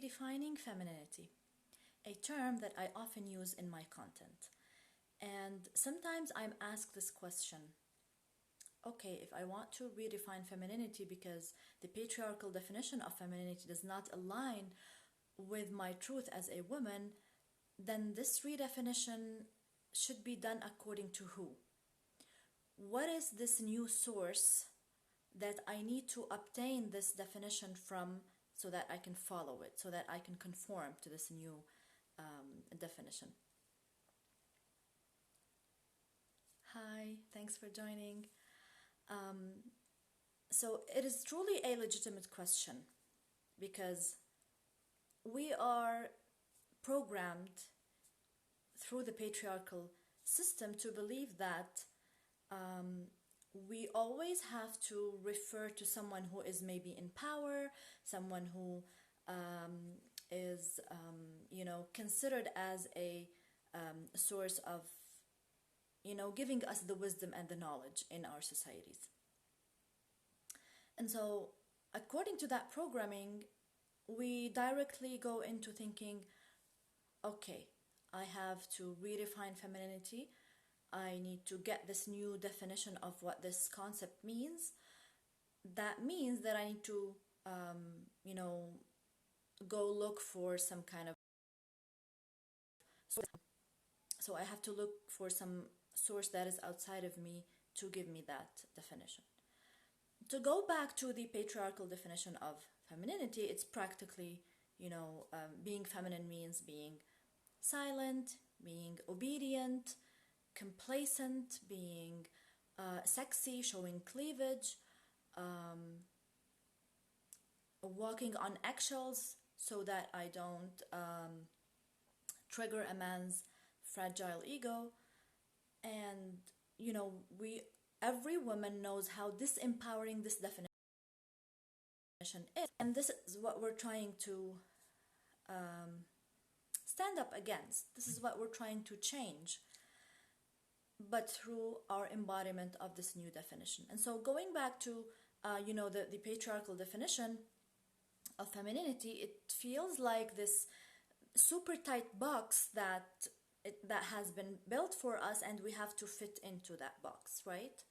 redefining femininity, a term that I often use in my content. And sometimes I'm asked this question: okay, if I want to redefine femininity because the patriarchal definition of femininity does not align with my truth as a woman, then this redefinition should be done according to who? What is this new source that I need to obtain this definition from so that I can follow it, so that I can conform to this new definition? Hi, thanks for joining. So it is truly a legitimate question because we are programmed through the patriarchal system to believe that we always have to refer to someone who is maybe in power, someone who is, considered as a source of, giving us the wisdom and the knowledge in our societies. And so, according to that programming, we directly go into thinking, okay, I have to redefine femininity. I need to get this new definition of what this concept means. That means that I need to, go look for some kind of source. So I have to look for some source that is outside of me to give me that definition. To go back to the patriarchal definition of femininity, it's practically, being feminine means being silent, being obedient, complacent, being sexy, showing cleavage, walking on eggshells so that I don't trigger a man's fragile ego. And every woman knows how disempowering this definition is, and this is what we're trying to stand up against. This is what we're trying to change, but through our embodiment of this new definition. And so going back to the patriarchal definition of femininity, it feels like this super tight box that has been built for us, and we have to fit into that box, right?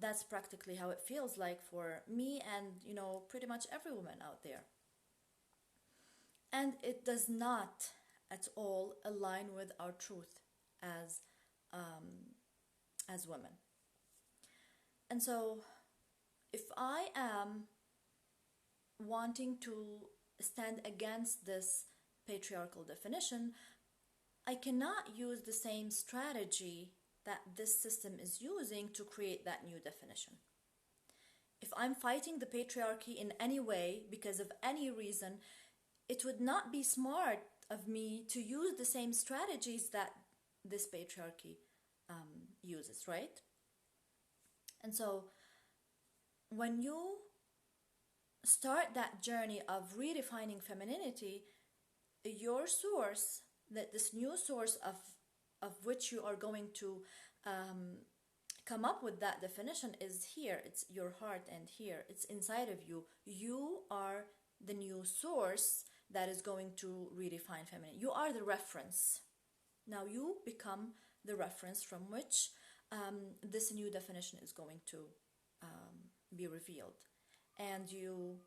That's practically how it feels like for me and pretty much every woman out there. And it does not at all align with our truth as women. And so if I am wanting to stand against this patriarchal definition, I cannot use the same strategy that this system is using to create that new definition. If I'm fighting the patriarchy in any way because of any reason, it would not be smart of me to use the same strategies that this patriarchy uses, right? And so when you start that journey of redefining femininity, your source, that this new source of which you are going to come up with that definition, is here. It's your heart, and here it's inside of you. You are the new source that is going to redefine femininity. You are the reference. Now you become the reference from which this new definition is going to be revealed, and you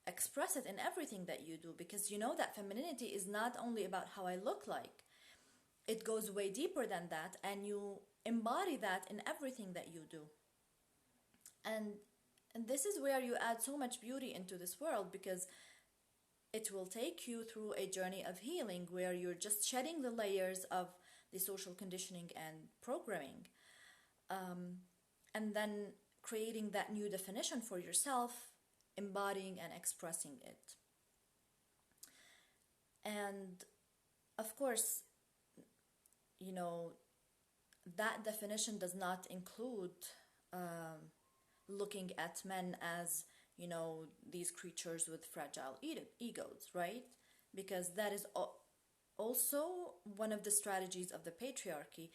express it in everything that you do, because you know that femininity is not only about how I look like. It goes way deeper than that, and you embody that in everything that you do. And this is where you add so much beauty into this world, because it will take you through a journey of healing where you're just shedding the layers of the social conditioning and programming, and then creating that new definition for yourself, embodying and expressing it. And of course, that definition does not include looking at men as, these creatures with fragile egos, right? Because that is also one of the strategies of the patriarchy,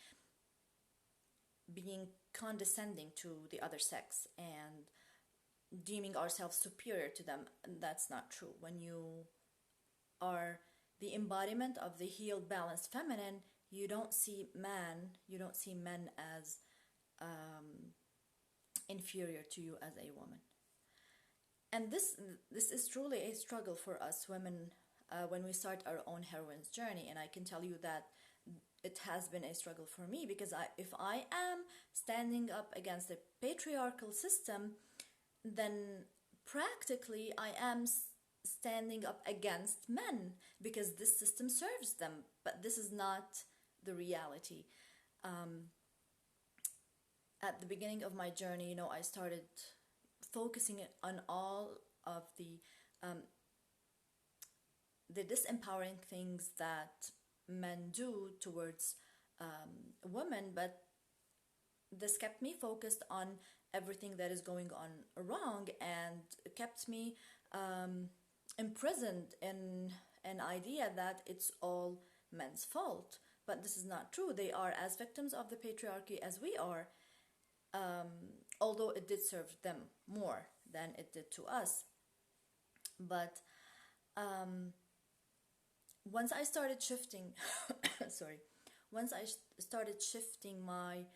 being condescending to the other sex and deeming ourselves superior to them. And that's not true. When you are the embodiment of the healed, balanced feminine, you don't see men as inferior to you as a woman. And this is truly a struggle for us women when we start our own heroine's journey. And I can tell you that it has been a struggle for me, because if I am standing up against the patriarchal system, then practically I am standing up against men, because this system serves them. But this is not the reality. At the beginning of my journey, I started focusing on all of the disempowering things that men do towards women, but this kept me focused on everything that is going on wrong, and kept me imprisoned in an idea that it's all men's fault. But this is not true. They are as victims of the patriarchy as we are, although it did serve them more than it did to us. But once I started shifting, sorry, once I started shifting my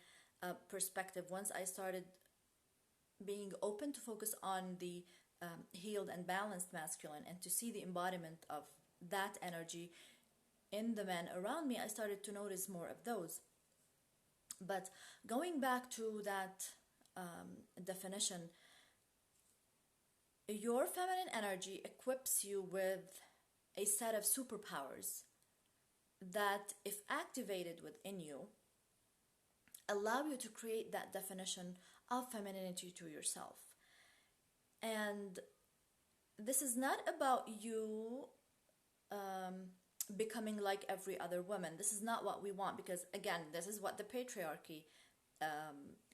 perspective, once I started being open to focus on the healed and balanced masculine, and to see the embodiment of that energy in the men around me, I started to notice more of those. But going back to that definition, your feminine energy equips you with a set of superpowers that, if activated within you, allow you to create that definition of femininity to yourself. And this is not about you becoming like every other woman. This is not what we want, because again, this is what the patriarchy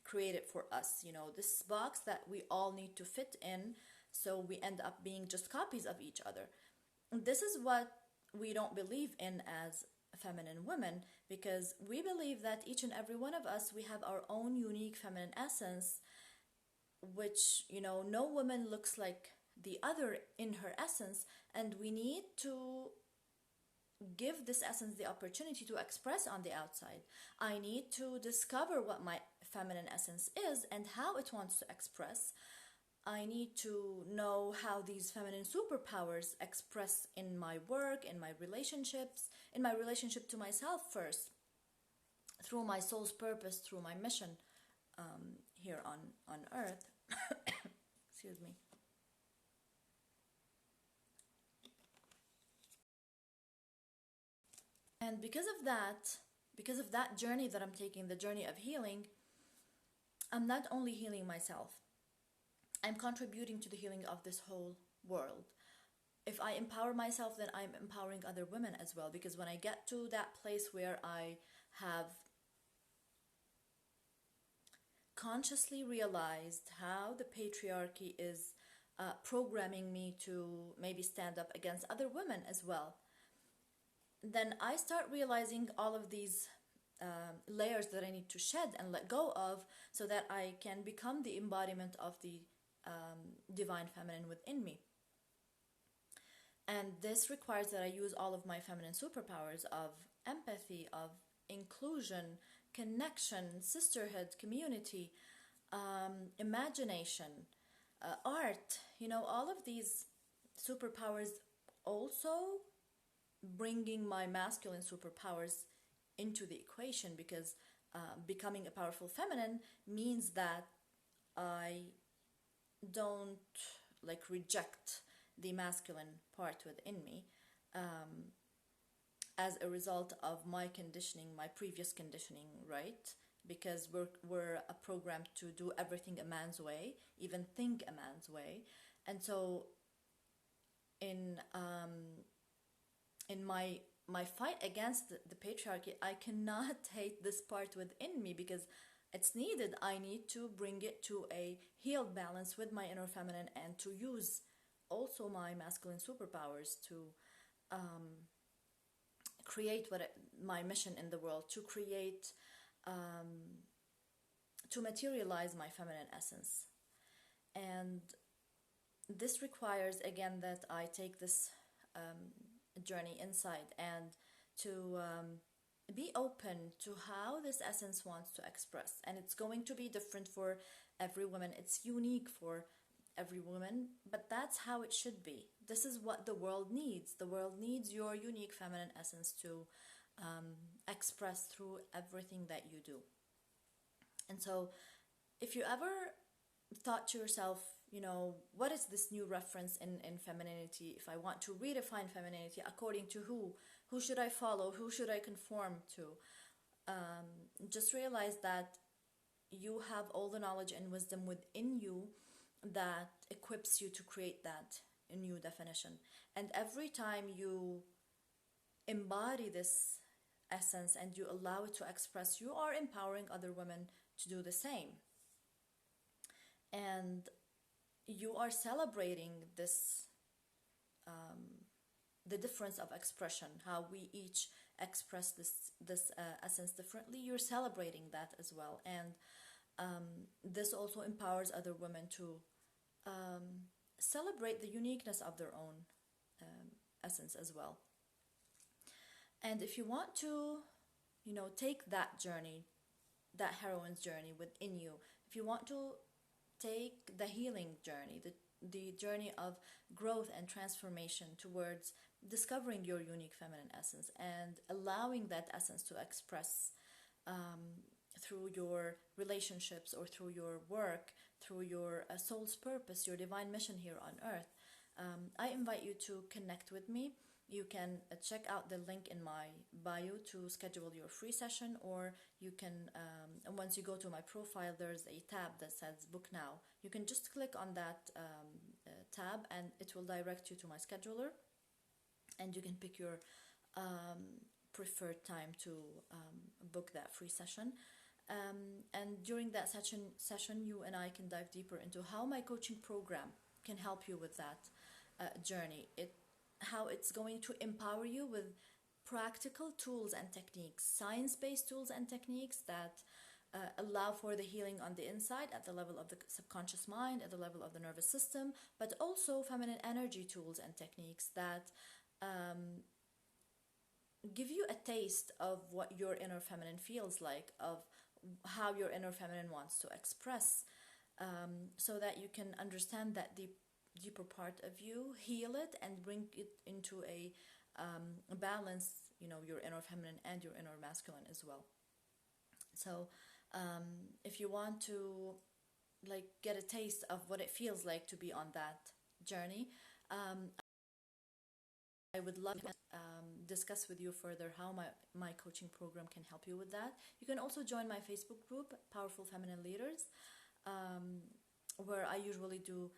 created for us. This box that we all need to fit in, so we end up being just copies of each other. This is what we don't believe in as feminine women, because we believe that each and every one of us, we have our own unique feminine essence, which, no woman looks like the other in her essence, and we need to give this essence the opportunity to express on the outside. I need to discover what my feminine essence is and how it wants to express. I need to know how these feminine superpowers express in my work, in my relationships, in my relationship to myself first, through my soul's purpose, through my mission here on earth. Excuse me. And because of that journey that I'm taking, the journey of healing, I'm not only healing myself, I'm contributing to the healing of this whole world. If I empower myself, then I'm empowering other women as well, because when I get to that place where I have consciously realized how the patriarchy is programming me to maybe stand up against other women as well, then I start realizing all of these layers that I need to shed and let go of, so that I can become the embodiment of the divine feminine within me. And this requires that I use all of my feminine superpowers of empathy, of inclusion, connection, sisterhood, community, imagination, art, all of these superpowers, also bringing my masculine superpowers into the equation, because becoming a powerful feminine means that I don't reject the masculine part within me as a result of my conditioning, my previous conditioning, right? Because we're programmed to do everything a man's way, even think a man's way. And so in my fight against the patriarchy, I cannot hate this part within me, because it's needed. I need to bring it to a healed balance with my inner feminine, and to use also my masculine superpowers to create my mission in the world, to create, to materialize my feminine essence. And this requires, again, that I take this journey inside, and to be open to how this essence wants to express. And it's going to be different for every woman, it's unique for every woman, but that's how it should be. This is what the world needs. The world needs your unique feminine essence to express through everything that you do. And so, if you ever thought to yourself, what is this new reference in femininity? If I want to redefine femininity, according to who? Who should I follow? Who should I conform to? Just realize that you have all the knowledge and wisdom within you that equips you to create that new definition. And every time you embody this essence and you allow it to express, you are empowering other women to do the same. And you are celebrating this, the difference of expression, how we each express this essence differently. You're celebrating that as well, and this also empowers other women to celebrate the uniqueness of their own essence as well. And if you want to, take that journey, that heroine's journey within you, if you want to take the healing journey, the journey of growth and transformation towards discovering your unique feminine essence and allowing that essence to express through your relationships or through your work, through your soul's purpose, your divine mission here on earth, I invite you to connect with me. You can check out the link in my bio to schedule your free session, or you can, once you go to my profile, there's a tab that says book now. You can just click on that tab and it will direct you to my scheduler, and you can pick your preferred time to book that free session. And during that session, you and I can dive deeper into how my coaching program can help you with that journey. How it's going to empower you with practical tools and techniques, science-based tools and techniques that allow for the healing on the inside at the level of the subconscious mind, at the level of the nervous system, but also feminine energy tools and techniques that give you a taste of what your inner feminine feels like, of how your inner feminine wants to express, so that you can understand that deeper part of you, heal it, and bring it into a balance, your inner feminine and your inner masculine as well. So if you want to get a taste of what it feels like to be on that journey, I would love to discuss with you further how my coaching program can help you with that. You can also join my Facebook group, Powerful Feminine Leaders, where I usually do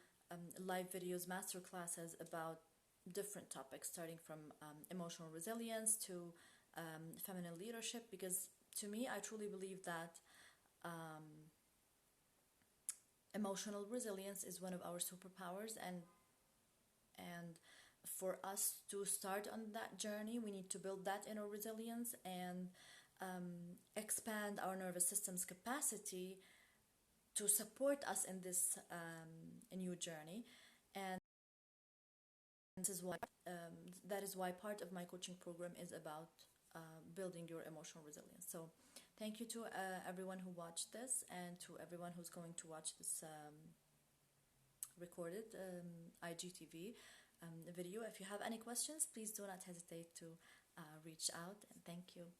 live videos, master classes about different topics, starting from emotional resilience to feminine leadership, because to me, I truly believe that emotional resilience is one of our superpowers, and for us to start on that journey, we need to build that inner resilience and expand our nervous system's capacity to support us in this new journey. And this is why that is why part of my coaching program is about building your emotional resilience. So thank you to everyone who watched this, and to everyone who's going to watch this recorded IGTV video. If you have any questions, please do not hesitate to reach out, and thank you.